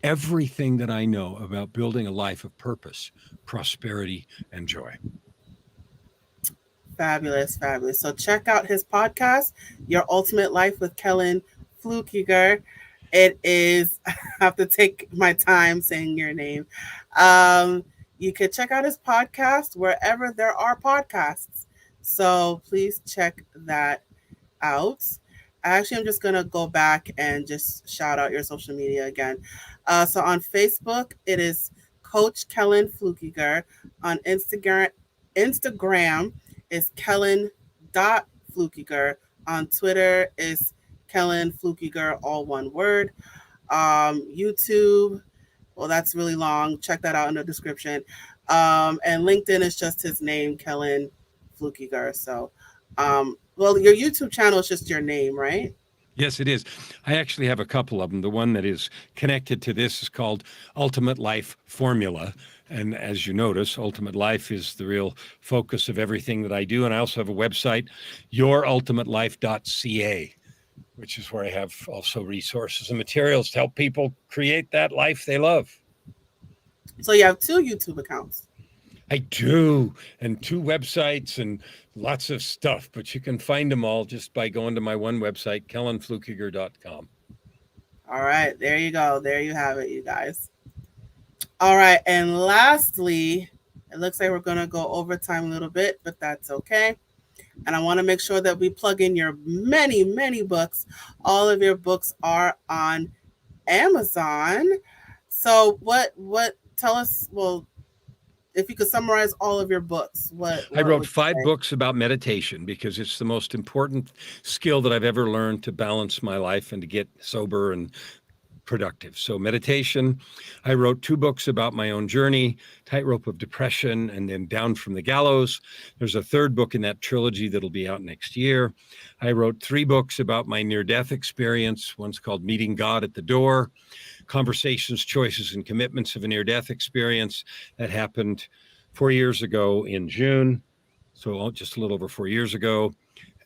about building a life of purpose, prosperity, and joy. Fabulous, fabulous. So check out his podcast, Your Ultimate Life with Kellan Fluckiger. It is, I have to take my time saying your name. You could check out his podcast wherever there are podcasts. So please check that out. Actually, I'm just going to go back and just shout out your social media again. So on Facebook, it is Coach Kellan Fluckiger. On Instagram is Kellan.Fluckiger. On Twitter is Kellan Fluckiger, all one word. YouTube, well, that's really long. Check that out in the description. And LinkedIn is just his name, Kellan Fluckiger. So, well, your YouTube channel is just your name, right? Yes, it is. I actually have a couple of them. The one that is connected to this is called Ultimate Life Formula. And as you notice, Ultimate Life is the real focus of everything that I do. And I also have a website, yourultimatelife.ca, which is where I have also resources and materials to help people create that life they love. So you have 2 YouTube accounts. I do, and 2 websites and lots of stuff, but you can find them all just by going to my one website, kellanfluckiger.com. All right, there you go. There you have it, you guys. All right, and lastly, it looks like we're going to go overtime a little bit, but that's okay. And I want to make sure that we plug in your many, many books. All of your books are on Amazon. So tell us, well, if you could summarize all of your books, I wrote 5 books about meditation because it's the most important skill that I've ever learned to balance my life and to get sober and productive. So, meditation, I wrote 2 books about my own journey, Tightrope of Depression and then Down from the Gallows. There's a third book in that trilogy that'll be out next year. I wrote 3 books about my near death experience. One's called Meeting God at the Door, Conversations, Choices, and Commitments of a Near Death Experience. That happened 4 years ago in June. So, just a little over 4 years ago.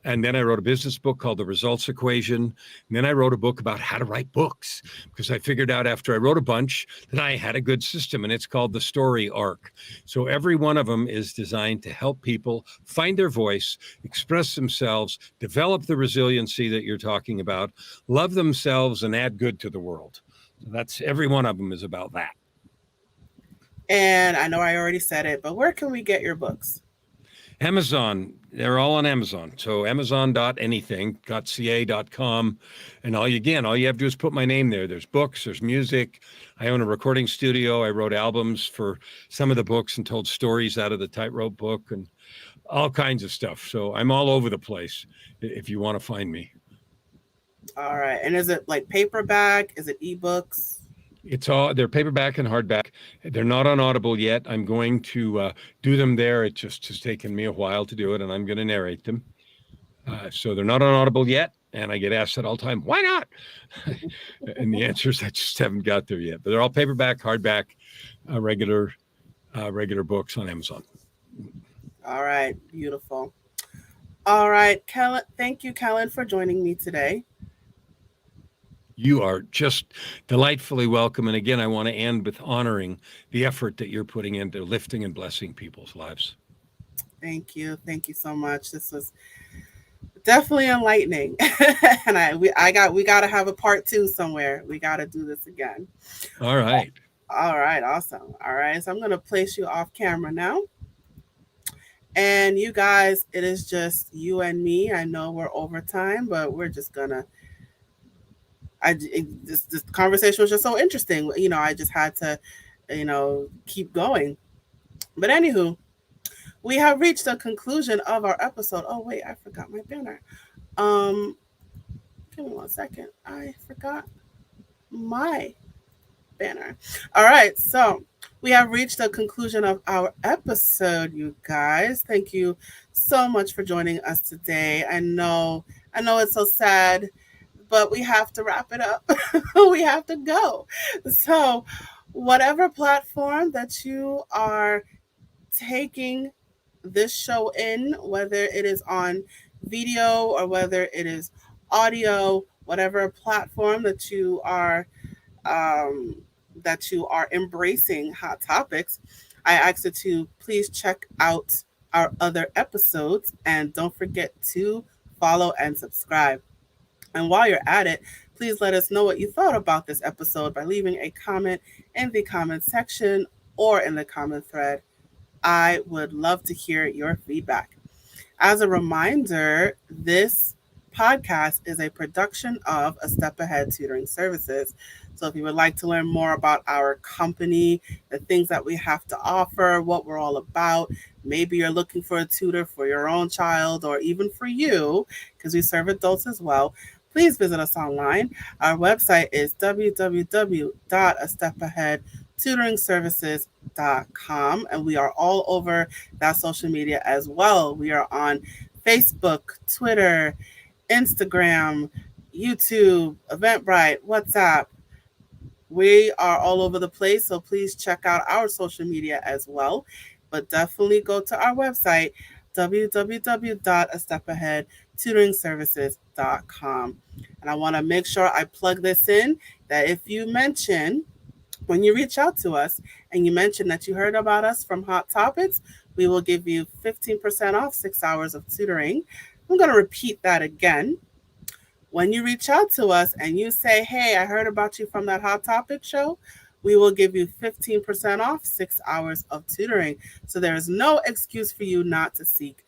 And then I wrote a business book called The Results Equation. And then I wrote a book about how to write books because I figured out after I wrote a bunch that I had a good system, and it's called the Story Arc. So every one of them is designed to help people find their voice, express themselves, develop the resiliency that you're talking about, love themselves, and add good to the world. So that's every one of them is about that. And I know I already said it, but where can we get your books? Amazon, they're all on Amazon. So amazon.anything.ca.com. And all you have to do is put my name there. There's books, there's music. I own a recording studio. I wrote albums for some of the books and told stories out of the Tightrope book and all kinds of stuff. So I'm all over the place if you want to find me. All right. And is it like paperback? Is it ebooks? They're paperback and hardback. They're not on Audible yet. I'm going to do them there. It just has taken me a while to do it, and I'm going to narrate them. So they're not on Audible yet, and I get asked that all the time, why not? And the answer is I just haven't got there yet. But they're all paperback, hardback, regular books on Amazon. All right. Beautiful. All right. Kellan, thank you, Kellan, for joining me today. You are just delightfully welcome. And again, I want to end with honoring the effort that you're putting into lifting and blessing people's lives. Thank you. Thank you so much. This was definitely enlightening. And we got to have a part 2 somewhere. We got to do this again. All right. All right. Awesome. All right. So I'm going to place you off camera now. And you guys, it is just you and me. I know we're over time, but we're just going to this conversation was just so interesting. I just had to, keep going. But anywho, we have reached the conclusion of our episode. Oh wait, I forgot my banner. Um, Give me 1 second. I forgot my banner. All right, so we have reached the conclusion of our episode, you guys. Thank you so much for joining us today. I know it's so sad, but we have to wrap it up. We have to go. So, whatever platform that you are taking this show in, whether it is on video or whether it is audio, whatever platform um, that you are embracing hot topics, I ask you to please check out our other episodes and don't forget to follow and subscribe. And while you're at it, please let us know what you thought about this episode by leaving a comment in the comment section or in the comment thread. I would love to hear your feedback. As a reminder, this podcast is a production of A Step Ahead Tutoring Services. So if you would like to learn more about our company, the things that we have to offer, what we're all about, maybe you're looking for a tutor for your own child or even for you, because we serve adults as well, please visit us online. Our website is www.astepaheadtutoringservices.com, and we are all over that social media as well. We are on Facebook, Twitter, Instagram, YouTube, Eventbrite, WhatsApp. We are all over the place, so please check out our social media as well. But definitely go to our website, www.astepaheadtutoringservices.com. And I want to make sure I plug this in that if you mention, when you reach out to us and you mention that you heard about us from Hot Topics, we will give you 15% off 6 hours of tutoring. I'm going to repeat that again. When you reach out to us and you say, hey, I heard about you from that Hot Topic show, we will give you 15% off 6 hours of tutoring. So there is no excuse for you not to seek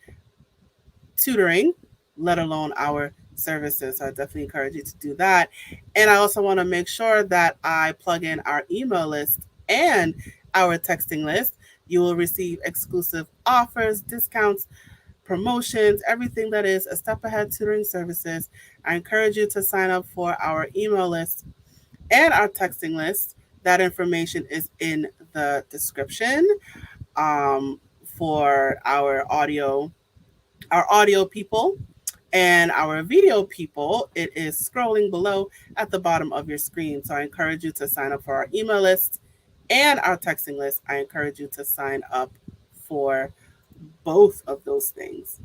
tutoring, let alone our services. So I definitely encourage you to do that. And I also want to make sure that I plug in our email list and our texting list. You will receive exclusive offers, discounts, promotions, everything that is A Step Ahead Tutoring Services. I encourage you to sign up for our email list and our texting list. That information is in the description um, for our audio people. And our video people, it is scrolling below at the bottom of your screen. So I encourage you to sign up for our email list and our texting list. I encourage you to sign up for both of those things.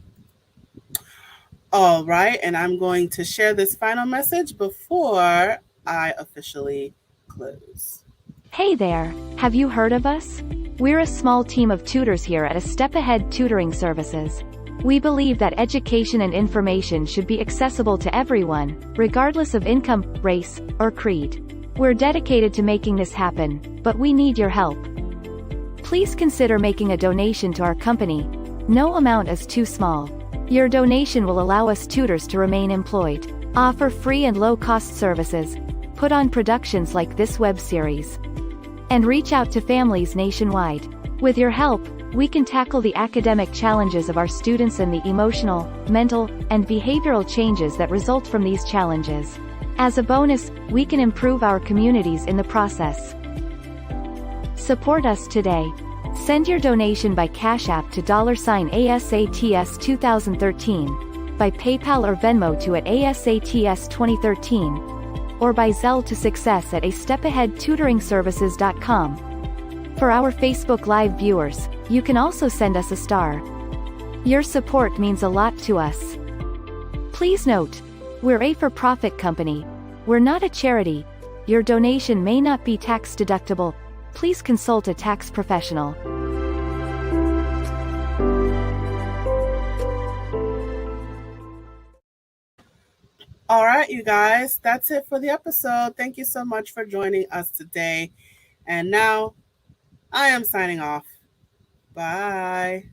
All right. And I'm going to share this final message before I officially close. Hey there, have you heard of us? We're a small team of tutors here at A Step Ahead Tutoring Services. We believe that education and information should be accessible to everyone, regardless of income, race, or creed. We're dedicated to making this happen, but we need your help. Please consider making a donation to our company. No amount is too small. Your donation will allow us tutors to remain employed, offer free and low-cost services, put on productions like this web series, and reach out to families nationwide. With your help, we can tackle the academic challenges of our students and the emotional, mental, and behavioral changes that result from these challenges. As a bonus, we can improve our communities in the process. Support us today. Send your donation by Cash App to $ASATS 2013, by PayPal or Venmo to @ASATS 2013, or by Zelle to success at astepaheadtutoringservices.com. For our Facebook Live viewers, you can also send us a star. Your support means a lot to us. Please note, we're a for-profit company. We're not a charity. Your donation may not be tax deductible. Please consult a tax professional. All right, you guys, that's it for the episode. Thank you so much for joining us today. And now I am signing off. Bye.